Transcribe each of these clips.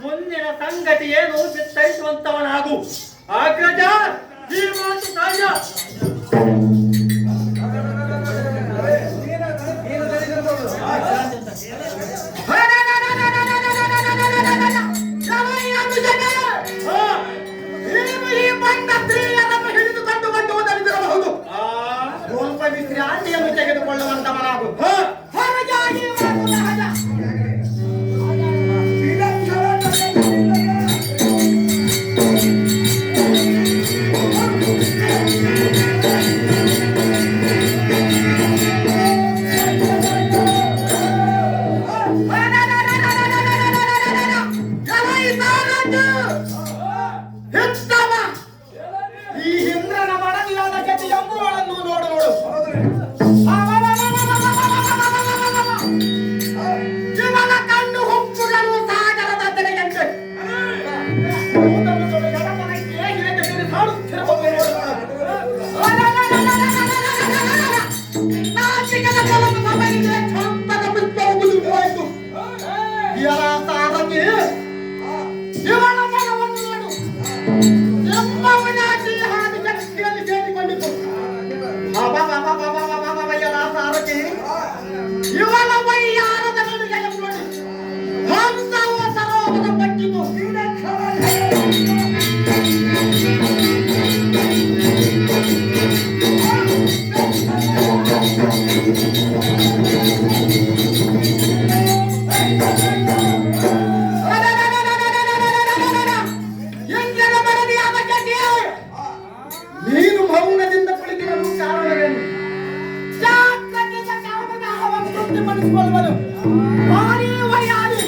ಮುಂದಿನ ಸಂಗತಿ ಏನು ಬಿತ್ತರಿಸುವಂತವನಾಗು. ಅಗ್ರಜ, ಈ ಮಾತು ಸಹಜ. ಹಿಡಿದುಕೊಂಡು ಬಂದುವುದರಿದಿರಬಹುದು. ಸ್ವಲ್ಪ ವಿಶ್ರಾಂತಿಯನ್ನು ತೆಗೆದುಕೊಳ್ಳುವಂತವನಾಗು. ಈ ಇಂದ್ರನ ಮಡದಿಯಾದ ಗತಿ ಎಂಬುವಳನ್ನು ನೋಡು ನೋಡು. ಇವನ ಕಣ್ಣು ಹುಪ್ಪುಗಳು ಸಾಗರದ ತೆರೆಯಂತೆ ಇವನ ಮನವನ್ನು ನೋಡು. ಎಂಬವನಾಗಿ ಹಾದಿ ಜಗತ್ತಿನಲ್ಲಿ ಸೇರಿಕೊಂಡಿತು. ಸಾರಥಿ ಇವನ ವೈಯಾರದ ನಡುಗೆ ನೋಡಿ ಹಂಸವ ಸರೋವರ ಪಟ್ಟಿತು. ನೀನು ಮೌನದಿಂದ ಕುಳಿತಿರಲು ಕಾರಣವೇನು? ಜಾಗೃತಿಯ ಕಾರಣದ ಅವನು ತೃಪ್ತಿಪಡಿಸಿಕೊಳ್ಳುವನು. ಭಾರೀ ವೈಯಾರಿ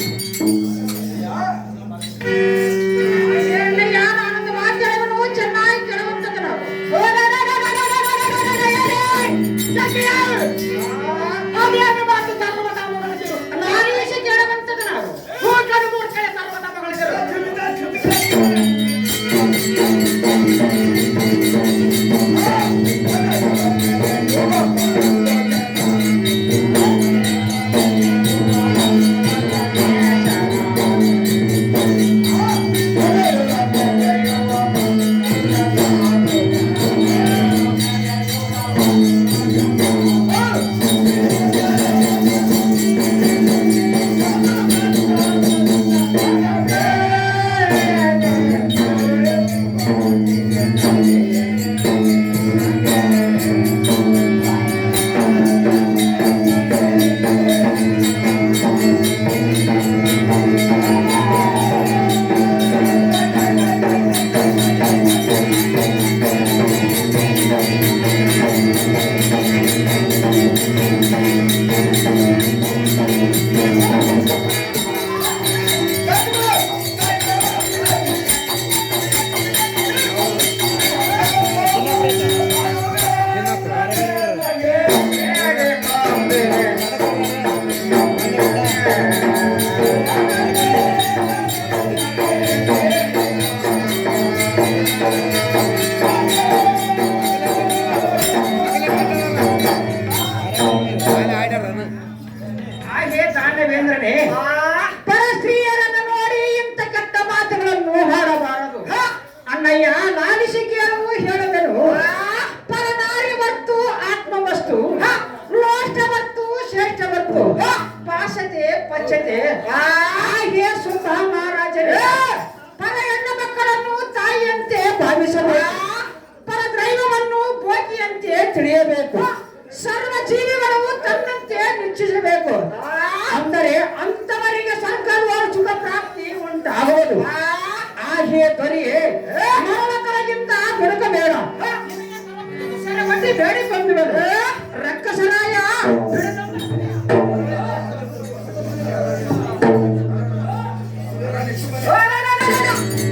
ಯಾರ ಆನಂದ ವಾಕ್ಯವನ್ನು ಚೆನ್ನಾಗಿ ಕೇಳುವಂತದ್ದು. ಅದೇನು ಮಾತು ಸರ್ವತಾ ಮಗಳಿಸಿರು. ನಾರಿ ವಿಷಯ ಕೇಳುವಂತದ್ದು ನಾವು ಮೂರ್ಖರು ಮೂರ್ಖರೇ ಸರ್ವತಾ ಮಗಳಿಸಿರು. ಪರಸ್ತ್ರೀಯರನ್ನು ನೋಡಿ ಇಂಥ ಕೆಟ್ಟ ಮಾತುಗಳನ್ನು ಹಾಡಬಾರದು. ಅಣ್ಣಯ್ಯ ನಾಲಿಶಿಕೆಯರು ಹೇಳಿದನು. ಪರನಾರಿ ವಸ್ತು ಆತ್ಮವಸ್ತು, ಲೋಷ್ಟವತ್ತು ಶ್ರೇಷ್ಠವತ್ತು, ಪಾಶತೆ ಪಚ್ಚತೆ. ಹೇ ಸುಖ ಮಹಾರಾಜರೇ, ಪರ ಹೆಣ್ಣು ಮಕ್ಕಳನ್ನು ತಾಯಿಯಂತೆ ಭಾವಿಸಬೇಕು. ಪರ ದೈವವನ್ನು ಭೋಗಿಯಂತೆ ತಿಳಿಯಬೇಕು. ಸರ್ವ ಜೀವಿಗಳು ತನ್ನಂತೆ ನಿಶ್ಚಯಿಸಬೇಕು. ಅಂದರೆ ಅಂತವರಿಗೆ ಸರ್ಕಾರವಾದ ಸುಖ ಪ್ರಾಪ್ತಿ ಉಂಟಾಗುವುದು. ಆಹೆ ಧ್ವನಿಯೇ ಮಾನವಕರಗಿಂತ ಬೆಳಕಬೇಡ. ಬೇಡಿಕೊಂಡು ರಕ್ಕಸರಾಯ ಓ, ಲ, ಲ, ಲ, ಲ, ಲ.